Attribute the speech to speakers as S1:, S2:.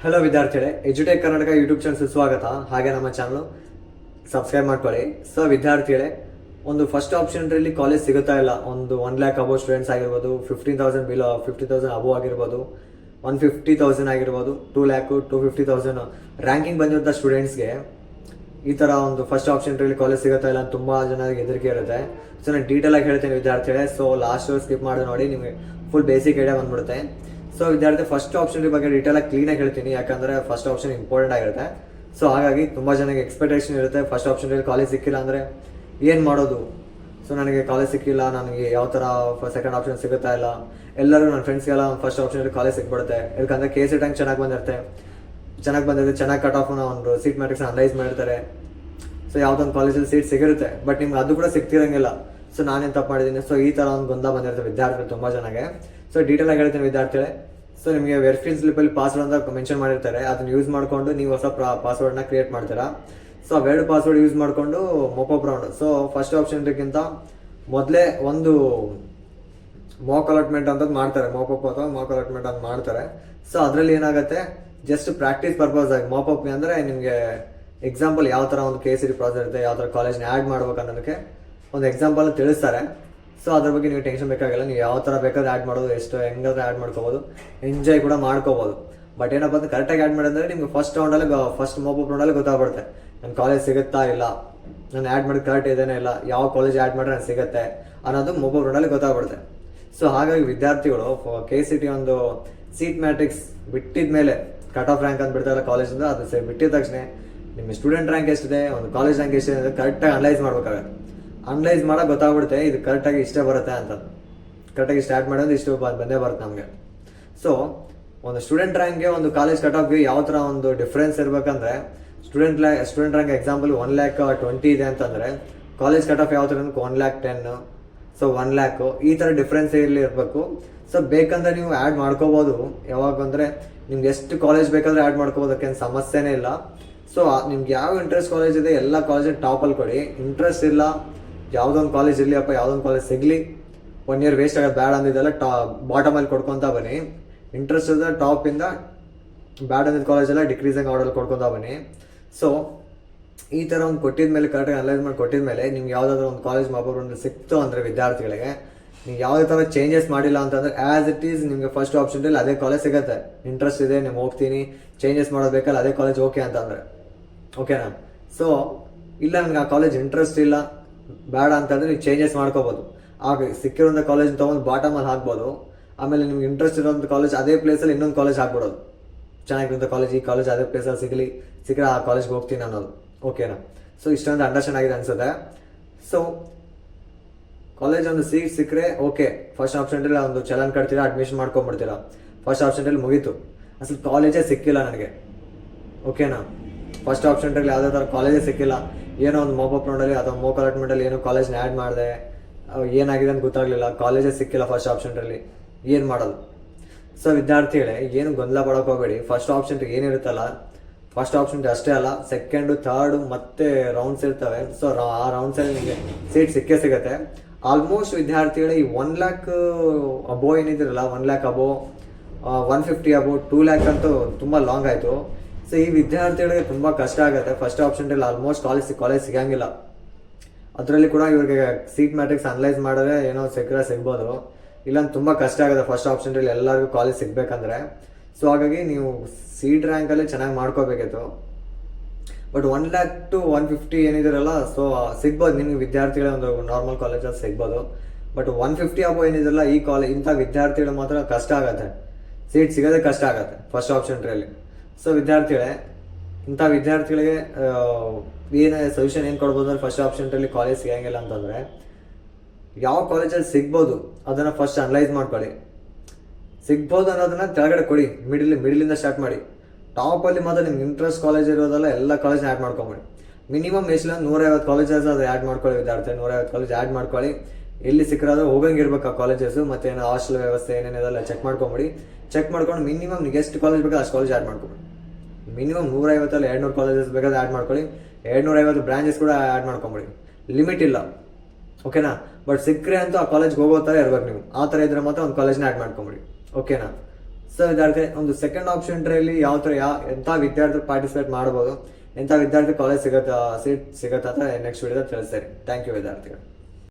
S1: Hello ವಿದ್ಯಾರ್ಥಿಗಳೇ, ಎಜುಟೆಕ್ Karnataka YouTube channel ಸ್ವಾಗತ. ಹಾಗೆ ನಮ್ಮ ಚಾನಲ್ ಸಬ್ಸ್ಕ್ರೈಬ್ ಮಾಡ್ಕೊಳ್ಳಿ. ಸೊ ವಿದ್ಯಾರ್ಥಿಗಳೇ, ಒಂದು ಫಸ್ಟ್ ಆಪ್ಷನ್ರಲ್ಲಿ ಕಾಲೇಜ್ ಸಿಗುತ್ತಾ ಇಲ್ಲ. ಒಂದು 1 lakh ಅಬೋ ಸ್ಟೂಡೆಂಟ್ಸ್ ಆಗಿರ್ಬೋದು, 50,000 ಅಬೋ ಆಗಿರ್ಬೋದು, 150,000 ಆಗಿರ್ಬೋದು, 2 lakh 250,000 ರ್ಯಾಂಕಿಂಗ್ ಬಂದಿರೋ ಸ್ಟೂಡೆಂಟ್ಸ್ಗೆ ಈ ಥರ ಒಂದು ಫಸ್ಟ್ ಆಪ್ಷನ್ರಲ್ಲಿ ಕಾಲೇಜ್ ಸಿಗುತ್ತಾ ಇಲ್ಲ ಅಂತ ತುಂಬ ಜನರಿಗೆ ಹೆದರಿಕೆ ಇರುತ್ತೆ. ಸೊ ನಾನು ಡೀಟೇಲ್ ಆಗಿ ಹೇಳ್ತೇನೆ ವಿದ್ಯಾರ್ಥಿಗಳೇ. ಸೊ ಲಾಸ್ಟ್ ಸ್ಕಿಪ್ ಮಾಡಿ ನೋಡಿ, ನಿಮಗೆ ಫುಲ್ ಬೇಸಿಕ್ ಐಡಿಯಾ ಬಂದ್ಬಿಡುತ್ತೆ. ಸೊ ವಿದ್ಯಾರ್ಥಿ, ಫಸ್ಟ್ ಆಪ್ಷನ್ ಬಗ್ಗೆ ಡೀಟೇಲ್ ಆಗಿ ಕ್ಲೀನಾಗಿ ಹೇಳ್ತೀನಿ, ಯಾಕಂದ್ರೆ ಫಸ್ಟ್ ಆಪ್ಷನ್ ಇಂಪಾರ್ಟೆಂಟ್ ಆಗಿರುತ್ತೆ. ಸೊ ಹಾಗಾಗಿ ತುಂಬ ಜನಕ್ಕೆ ಎಕ್ಸ್ಪೆಕ್ಟೇಷನ್ ಇರುತ್ತೆ, ಫಸ್ಟ್ ಆಪ್ಷನ್ರಲ್ಲಿ ಕಾಲೇಜ್ ಸಿಕ್ಕಿಲ್ಲ ಅಂದರೆ ಏನು ಮಾಡೋದು. ಸೊ ನನಗೆ ಕಾಲೇಜ್ ಸಿಕ್ಕಿಲ್ಲ, ನನಗೆ ಯಾವ ಥರ ಸೆಕೆಂಡ್ ಆಪ್ಷನ್ ಸಿಗುತ್ತಾ ಇಲ್ಲ. ಎಲ್ಲರೂ ನನ್ನ ಫ್ರೆಂಡ್ಸ್ಗೆಲ್ಲ ಫಸ್ಟ್ ಆಪ್ಷನಲ್ಲಿ ಕಾಲೇಜ್ ಸಿಕ್ಬಿಡುತ್ತೆ. ಯಾಕಂದರೆ KCET ರ್ಯಾಂಕ್ ಚೆನ್ನಾಗಿ ಬಂದಿರುತ್ತೆ, ಚೆನ್ನಾಗಿ ಕಟ್ ಆಫ್ನ ಒಂದು ಸೀಟ್ ಮ್ಯಾಟ್ರಿಕ್ಸ್ನ ಅನಲೈಸ್ ಮಾಡಿರ್ತಾರೆ. ಸೊ ಯಾವುದೊಂದು ಕಾಲೇಜಲ್ಲಿ ಸೀಟ್ ಸಿಗಿರುತ್ತೆ, ಬಟ್ ನಿಮ್ಗೆ ಅದು ಕೂಡ ಸಿಗ್ತಿರಂಗಿಲ್ಲ. ಸೊ ನಾನೇನು ತಪ್ಪು ಮಾಡಿದ್ದೀನಿ. ಸೊ ಈ ಥರ ಒಂದು ಗೊಂದಲ ಬಂದಿರುತ್ತೆ ವಿದ್ಯಾರ್ಥಿಗಳು ತುಂಬ ಜನಗೆ. ಸೊ ಡೀಟೇಲ್ ಆಗಿ ಹೇಳ್ತೀನಿ ವಿದ್ಯಾರ್ಥಿಗಳೇ. ಸೊ ನಿಮಗೆ ವೆರಿಫಿಕೇಷನ್ ಸ್ಲಿಪ್ಪಲ್ಲಿ ಪಾಸ್ವರ್ಡ್ ಅಂತ ಮೆನ್ಷನ್ ಮಾಡಿರ್ತಾರೆ, ಅದನ್ನ ಯೂಸ್ ಮಾಡಿಕೊಂಡು ನೀವು ಹೊಸ ಪಾಸ್ವರ್ಡ್ನ ಕ್ರಿಯೇಟ್ ಮಾಡ್ತೀರಾ. ಸೊ ಅವೆರಡು ಪಾಸ್ವರ್ಡ್ ಯೂಸ್ ಮಾಡಿಕೊಂಡು ಮೊಪಪ್ ರೌಂಡ್. ಸೊ ಫಸ್ಟ್ ಆಪ್ಷನ್ಗಿಂತ ಮೊದಲೇ ಒಂದು ಮಾಕ್ ಅಲಾಟ್ಮೆಂಟ್ ಅಂತ ಮಾಡ್ತಾರೆ, ಮಾಪಪ್ ಅಥವಾ ಮಾಕ್ ಅಲಾಟ್ಮೆಂಟ್ ಅಂತ ಮಾಡ್ತಾರೆ. ಸೊ ಅದರಲ್ಲಿ ಏನಾಗುತ್ತೆ, ಜಸ್ಟ್ ಪ್ರಾಕ್ಟೀಸ್ ಪರ್ಪಸ್ ಆಗಿ ಮಾಪಪ್ಗೆ ಅಂದರೆ ನಿಮಗೆ ಎಕ್ಸಾಂಪಲ್ ಯಾವ ಥರ ಒಂದು KCET ಪ್ರಾಸೆಸ್ ಇರುತ್ತೆ, ಯಾವ ಥರ ಕಾಲೇಜ್ನ ಆ್ಯಡ್ ಮಾಡ್ಬೇಕು ಅನ್ನೋದಕ್ಕೆ ಒಂದು ಎಕ್ಸಾಂಪಲ್ ತಿಳಿಸ್ತಾರೆ. ಸೊ ಅದ್ರ ಬಗ್ಗೆ ನೀವು ಟೆನ್ಷನ್ ಬೇಕಾಗಿಲ್ಲ, ನೀವು ಯಾವ ಥರ ಬೇಕಾದ್ರೆ ಆ್ಯಡ್ ಮಾಡೋದು, ಎಷ್ಟು ಹೆಂಗಾದ್ರೆ ಆ್ಯಡ್ ಮಾಡ್ಕೋಬೋದು, ಎಂಜಾಯ್ ಕೂಡ ಮಾಡ್ಕೋಬೋದು. ಬಟ್ ಏನಪ್ಪ ಅಂದ್ರೆ ಕರೆಕ್ಟಾಗಿ ಆ್ಯಡ್ ಮಾಡಿದ್ರೆ ನಿಮ್ಗೆ ಫಸ್ಟ್ ಮಾಪಪ್ ರೌಂಡಲ್ಲಿ ಗೊತ್ತಾಗ್ಬಿಡುತ್ತೆ, ನನ್ನ ಕಾಲೇಜ್ ಸಿಗುತ್ತಾ ಇಲ್ಲ, ನಾನು ಆ್ಯಡ್ ಮಾಡೋದು ಕರೆಕ್ಟ್ ಇದೇನೇ ಇಲ್ಲ, ಯಾವ ಕಾಲೇಜ್ ಆ್ಯಡ್ ಮಾಡಿದ್ರೆ ನನಗೆ ಸಿಗುತ್ತೆ ಅನ್ನೋದು ಮಾಪಪ್ ರೌಂಡಲ್ಲಿ ಗೊತ್ತಾಗ್ಬಿಡುತ್ತೆ. ಸೊ ಹಾಗಾಗಿ ವಿದ್ಯಾರ್ಥಿಗಳು KCET ಒಂದು ಸೀಟ್ ಮ್ಯಾಟ್ರಿಕ್ಸ್ ಬಿಟ್ಟಿದ ಮೇಲೆ ಕಟ್ ಆಫ್ ರ್ಯಾಂಕ್ ಅಂತ ಬಿಡ್ತಾರಲ್ಲ ಕಾಲೇಜಿಂದ, ಅದು ಬಿಟ್ಟಿದ ತಕ್ಷಣ ನಿಮ್ಮ ಸ್ಟೂಡೆಂಟ್ ರ್ಯಾಂಕ್ ಎಷ್ಟಿದೆ, ಒಂದು ಕಾಲೇಜ್ ರ್ಯಾಂಕ್ ಎಷ್ಟಿದೆ ಅಂತ ಕರೆಕ್ಟಾಗಿ ಅನಲೈಸ್ ಮಾಡ್ಬೇಕಾಗುತ್ತೆ. ಅನಲೈಸ್ ಮಾಡೋಕೆ ಗೊತ್ತಾಗ್ಬಿಡುತ್ತೆ ಇದು ಕರೆಕ್ಟಾಗಿ ಇಷ್ಟೇ ಬರುತ್ತೆ ಅಂತ. ಕರೆಕ್ಟಾಗಿ ಸ್ಟಾರ್ಟ್ ಮಾಡೋದು ಇಷ್ಟು ಬಂದೇ ಬರುತ್ತೆ ನಮಗೆ. ಸೊ ಒಂದು ಸ್ಟೂಡೆಂಟ್ ರ್ಯಾಂಕ್ಗೆ ಒಂದು ಕಾಲೇಜ್ ಕಟ್ ಆಫ್ಗೆ ಯಾವ ಥರ ಒಂದು ಡಿಫ್ರೆನ್ಸ್ ಇರಬೇಕಂದ್ರೆ, ಸ್ಟೂಡೆಂಟ್ ರ್ಯಾಂಕ್ ಎಕ್ಸಾಂಪಲ್ 1,20,000 ಇದೆ ಅಂತಂದರೆ ಕಾಲೇಜ್ ಕಟ್ ಆಫ್ ಯಾವ ಥರ 1,10,000, ಸೊ 1 lakh ಈ ಥರ ಡಿಫ್ರೆನ್ಸ್ ಇರಬೇಕು. ಸೊ ಬೇಕಂದ್ರೆ ನೀವು ಆ್ಯಡ್ ಮಾಡ್ಕೋಬೋದು. ಯಾವಾಗ ಅಂದರೆ ನಿಮ್ಗೆ ಎಷ್ಟು ಕಾಲೇಜ್ ಬೇಕಾದ್ರೆ ಆ್ಯಡ್ ಮಾಡ್ಕೋಬೋದಕ್ಕೆ ಸಮಸ್ಯೆನೇ ಇಲ್ಲ. ಸೊ ನಿಮ್ಗೆ ಯಾವ ಇಂಟ್ರೆಸ್ಟ್ ಕಾಲೇಜ್ ಇದೆ ಎಲ್ಲ ಕಾಲೇಜಿನ ಟಾಪಲ್ಲಿ ಕೊಡಿ. ಇಂಟ್ರೆಸ್ಟ್ ಇಲ್ಲ, ಯಾವುದೊಂದು ಕಾಲೇಜ್ ಇರಲಿ ಅಪ್ಪ, ಯಾವುದೊಂದು ಕಾಲೇಜ್ ಸಿಗಲಿ, 1 year ವೇಸ್ಟ್ ಆಗೋದು ಬೇಡ ಅಂದಿದ್ದೆಲ್ಲ ಬಾಟಮಲ್ಲಿ ಕೊಡ್ಕೊತಾ ಬನ್ನಿ. ಇಂಟ್ರೆಸ್ಟ್ ಇದ್ದರೆ ಟಾಪಿಂದ ಬ್ಯಾಡ್ ಅಂದಿದ್ದ ಕಾಲೇಜೆಲ್ಲ ಡಿಕ್ರೀಸಿಂಗ್ ಆರ್ಡರಲ್ಲಿ ಕೊಡ್ಕೊತಾ ಬನ್ನಿ. ಸೊ ಈ ಥರ ಒಂದು ಕೊಟ್ಟಿದ ಮೇಲೆ ಕರೆಕ್ಟಾಗಿ ಅನಲೈಸ್ ಮಾಡಿ ಕೊಟ್ಟಿದ ಮೇಲೆ ನಿಮ್ಗೆ ಯಾವುದಾದ್ರೂ ಒಂದು ಕಾಲೇಜ್ ಮಾಪನ ಸಿಕ್ತು ಅಂದರೆ ವಿದ್ಯಾರ್ಥಿಗಳಿಗೆ ನೀವು ಯಾವುದೇ ಥರ ಚೇಂಜಸ್ ಮಾಡಿಲ್ಲ ಅಂತಂದರೆ ಆ್ಯಸ್ ಇಟ್ ಈಸ್ ನಿಮಗೆ ಫಸ್ಟ್ ಆಪ್ಷನಲ್ಲಿ ಅದೇ ಕಾಲೇಜ್ ಸಿಗುತ್ತೆ. ಇಂಟ್ರೆಸ್ಟ್ ಇದೆ, ನೀವು ಹೋಗ್ತೀನಿ, ಚೇಂಜಸ್ ಮಾಡೋದು ಬೇಕಲ್ಲ, ಅದೇ ಕಾಲೇಜ್ ಓಕೆ ಅಂತಂದರೆ ಓಕೆನಾ. ಸೊ ಇಲ್ಲ ನನಗೆ ಆ ಕಾಲೇಜ್ ಇಂಟ್ರೆಸ್ಟ್ ಇಲ್ಲ, ಬೇಡ ಅಂತಂದರೆ ನೀವು ಚೇಂಜಸ್ ಮಾಡ್ಕೋಬೋದು. ಆಗ ಸಿಕ್ಕಿರೋಂಥ ಕಾಲೇಜ್ ತೊಗೊಂಡು ಬಾಟಮಲ್ಲಿ ಹಾಕ್ಬೋದು. ಆಮೇಲೆ ನಿಮ್ಗೆ ಇಂಟ್ರೆಸ್ಟ್ ಇರೋಂಥ ಕಾಲೇಜ್ ಅದೇ ಪ್ಲೇಸಲ್ಲಿ ಇನ್ನೊಂದು ಕಾಲೇಜ್ ಹಾಕ್ಬಿಡೋದು. ಚೆನ್ನಾಗಿರೋಂಥ ಕಾಲೇಜ್, ಈ ಕಾಲೇಜ್ ಅದೇ ಪ್ಲೇಸಲ್ಲಿ ಸಿಕ್ಕರೆ ಆ ಕಾಲೇಜ್ಗೆ ಹೋಗ್ತೀನಿ ಅನ್ನೋದು. ಓಕೆನಾ. ಸೊ ಇಷ್ಟೊಂದು ಅಂಡರ್ಸ್ಟ್ಯಾಂಡ್ ಆಗಿದೆ ಅನ್ಸುತ್ತೆ. ಸೊ ಕಾಲೇಜ್ ಒಂದು ಸೀಟ್ ಸಿಕ್ಕರೆ ಓಕೆ, ಫಸ್ಟ್ ಆಪ್ಷನ್ರಲ್ಲಿ ಒಂದು ಚಲನ್ ಕಟ್ತೀರಾ, ಅಡ್ಮಿಷನ್ ಮಾಡ್ಕೊಂಡ್ಬಿಡ್ತೀರಾ. ಫಸ್ಟ್ ಆಪ್ಷನ್ರಲ್ಲಿ ಮುಗೀತು, ಅಸಲು ಕಾಲೇಜೇ ಸಿಕ್ಕಿಲ್ಲ ನನಗೆ. ಓಕೆನಾ. ಫಸ್ಟ್ ಆಪ್ಷನ್ರಲ್ಲಿ ಯಾವುದೇ ಥರ ಕಾಲೇಜೇ ಸಿಕ್ಕಿಲ್ಲ, ಏನೋ ಒಂದು ಮಾಪಪ್ ರೌಂಡಲ್ಲಿ ಅಥವಾ ಮೋಕ್ ಅಲಾಟ್ಮೆಂಟಲ್ಲಿ ಏನೋ ಕಾಲೇಜ್ನ ಆ್ಯಡ್ ಮಾಡಿದೆ, ಏನಾಗಿದೆ ಅಂತ ಗೊತ್ತಾಗಲಿಲ್ಲ, ಕಾಲೇಜೇ ಸಿಕ್ಕಿಲ್ಲ ಫಸ್ಟ್ ಆಪ್ಷನ್ರಲ್ಲಿ, ಏನು ಮಾಡೋದು. ಸೊ ವಿದ್ಯಾರ್ಥಿಗಳೇ, ಏನು ಗೊಂದಲ ಪಡೋಕೆ ಹೋಗಬೇಡಿ. ಫಸ್ಟ್ ಆಪ್ಷನ್ಗೆ ಏನಿರುತ್ತಲ್ಲ, ಫಸ್ಟ್ ಆಪ್ಷನ್ಗೆ ಅಷ್ಟೇ ಅಲ್ಲ, ಸೆಕೆಂಡು, ಥರ್ಡು ಮತ್ತೆ ರೌಂಡ್ಸ್ ಇರ್ತವೆ. ಸೊ ಆ ರೌಂಡ್ಸಲ್ಲಿ ನಿಮಗೆ ಸೀಟ್ ಸಿಗುತ್ತೆ. ಆಲ್ಮೋಸ್ಟ್ ವಿದ್ಯಾರ್ಥಿಗಳೇ ಈ 1 lakh ಅಬೋ ಏನಿದಿರಲ್ಲ, 1 lakh ಅಬೋ, 150 ಅಬೋ, 2 lakh ಅಂತೂ ತುಂಬ ಲಾಂಗ್ ಆಯಿತು. ಸೊ ಈ ವಿದ್ಯಾರ್ಥಿಗಳಿಗೆ ತುಂಬ ಕಷ್ಟ ಆಗುತ್ತೆ. ಫಸ್ಟ್ ಆಪ್ಷನ್ರಲ್ಲಿ ಆಲ್ಮೋಸ್ಟ್ ಕಾಲೇಜ್ ಸಿಗಂಗಿಲ್ಲ. ಅದರಲ್ಲಿ ಕೂಡ ಇವ್ರಿಗೆ ಸೀಟ್ ಮ್ಯಾಟ್ರಿಕ್ಸ್ ಅನಲೈಸ್ ಮಾಡಿದ್ರೆ ಏನೋ ಸಿಗ್ಬೋದು, ಇಲ್ಲಾಂದ್ರೆ ತುಂಬ ಕಷ್ಟ ಆಗುತ್ತೆ ಫಸ್ಟ್ ಆಪ್ಷನ್ರಲ್ಲಿ ಎಲ್ಲರಿಗೂ ಕಾಲೇಜ್ ಸಿಗಬೇಕಂದ್ರೆ. ಸೊ ಹಾಗಾಗಿ ನೀವು ಸೀಟ್ ರ್ಯಾಂಕಲ್ಲಿ ಚೆನ್ನಾಗಿ ಮಾಡ್ಕೋಬೇಕಿತ್ತು. ಬಟ್ 1 lakh to 150 ಏನಿದಿರಲ್ಲ, ಸೊ ಸಿಗ್ಬೋದು ನಿಮ್ಗೆ ವಿದ್ಯಾರ್ಥಿಗಳ ಒಂದು ನಾರ್ಮಲ್ ಕಾಲೇಜಲ್ಲಿ ಸಿಗ್ಬೋದು. ಬಟ್ 150 ಅಬೋ ಏನಿದಿರಲ್ಲ, ಇಂಥ ವಿದ್ಯಾರ್ಥಿಗಳು ಮಾತ್ರ ಕಷ್ಟ ಆಗುತ್ತೆ, ಸೀಟ್ ಸಿಗೋದೇ ಕಷ್ಟ ಆಗುತ್ತೆ ಫಸ್ಟ್ ಆಪ್ಷನ್ರಲ್ಲಿ. ಸೊ ವಿದ್ಯಾರ್ಥಿಗಳೇ, ಇಂಥ ವಿದ್ಯಾರ್ಥಿಗಳಿಗೆ ಸೊಲ್ಯೂಷನ್ ಏನು ಕೊಡ್ಬೋದು ಅಂದರೆ, ಫಸ್ಟ್ ಆಪ್ಷನ್ರಲ್ಲಿ ಕಾಲೇಜ್ ಸಿಗಂಗಿಲ್ಲ ಅಂತಂದರೆ ಯಾವ ಕಾಲೇಜಲ್ಲಿ ಸಿಗ್ಬೋದು ಅದನ್ನು ಫಸ್ಟ್ ಅನಲೈಸ್ ಮಾಡ್ಕೊಳ್ಳಿ. ಸಿಗ್ಬೋದು ಅನ್ನೋದನ್ನ ಕೆಳಗಡೆ ಕೊಡಿ, ಮಿಡಿಲಿಂದ ಸ್ಟಾರ್ಟ್ ಮಾಡಿ. ಟಾಪಲ್ಲಿ ಮಾತ್ರ ನಿಮ್ಗೆ ಇಂಟ್ರೆಸ್ಟ್ ಕಾಲೇಜ್ ಇರೋದಲ್ಲ, ಎಲ್ಲ ಕಾಲೇಜ್ನ ಆ್ಯಡ್ ಮಾಡ್ಕೊಂಬಿಡಿ. ಮಿನಿಮಮ್ ಎಷ್ಟಿಲ್ಲ 150 ಕಾಲೇಜಸ್ ಅದು ಆ್ಯಡ್ ಮಾಡ್ಕೊಳ್ಳಿ ವಿದ್ಯಾರ್ಥಿ. 150 ಕಾಲೇಜ್ ಆ್ಯಡ್ ಮಾಡ್ಕೊಳ್ಳಿ. ಎಲ್ಲಿ ಸಿಕ್ಕಿರೋದು ಹೋಗಂಗಿರ್ಬೇಕು ಆ ಕಾಲೇಜಸ್ಸು. ಮತ್ತು ಏನೋ ಹಾಸ್ಟೆಲ್ ವ್ಯವಸ್ಥೆ ಏನೇನಿದೆಲ್ಲ ಚೆಕ್ ಮಾಡ್ಕೊಂಬಿಡಿ. ಚೆಕ್ ಮಾಡ್ಕೊಂಡು ಮಿನಿಮಮ್ ನಿಮಗೆ ಎಷ್ಟು ಕಾಲೇಜ್ ಬೇಕಾದ್ರೆ ಅಷ್ಟು ಕಾಲೇಜ್ ಆ್ಯಡ್ ಮಾಡ್ಕೊಬಿಡಿ. ಮಿನಿಮಮ್ 150 200 ಕಾಲೇಜಸ್ ಬೇಕಾದ್ರೆ ಆ್ಯಡ್ ಮಾಡ್ಕೊಳ್ಳಿ. 250 ಬ್ರಾಂಚಸ್ ಕೂಡ ಆ್ಯಡ್ ಮಾಡ್ಕೊಂಬಿಡಿ, ಲಿಮಿಟ್ ಇಲ್ಲ. ಓಕೆನಾ. ಬಟ್ ಸಿಕ್ಕರೆ ಅಂತೂ ಆ ಕಾಲೇಜ್ಗೆ ಹೋಗೋ ಥರ ಇರ್ಬೇಕು ನೀವು. ಆ ಥರ ಇದ್ರೆ ಮಾತ್ರ ಒಂದು ಕಾಲೇಜ್ನ ಆ್ಯಡ್ ಮಾಡ್ಕೊಂಬಿಡಿ. ಓಕೆನಾ. ಸೊ ವಿದ್ಯಾರ್ಥಿ ಒಂದು ಸೆಕೆಂಡ್ ಆಪ್ಷನ್ ಎಂಟ್ರಿಯಲ್ಲಿ ಯಾವ ಥರ ಎಂಥ ವಿದ್ಯಾರ್ಥಿ ಪಾರ್ಟಿಸಿಪೇಟ್ ಮಾಡ್ಬೋದು, ಎಂಥ ವಿದ್ಯಾರ್ಥಿ ಕಾಲೇಜ್ ಸೀಟ್ ಸಿಗುತ್ತಾ ಅಂತ ನೆಕ್ಸ್ಟ್ ವಿಡಿಯೋದಲ್ಲಿ ತಿಳಿಸ್ತೀನಿ. ಥ್ಯಾಂಕ್ ಯು ವಿದ್ಯಾರ್ಥಿಗಳು.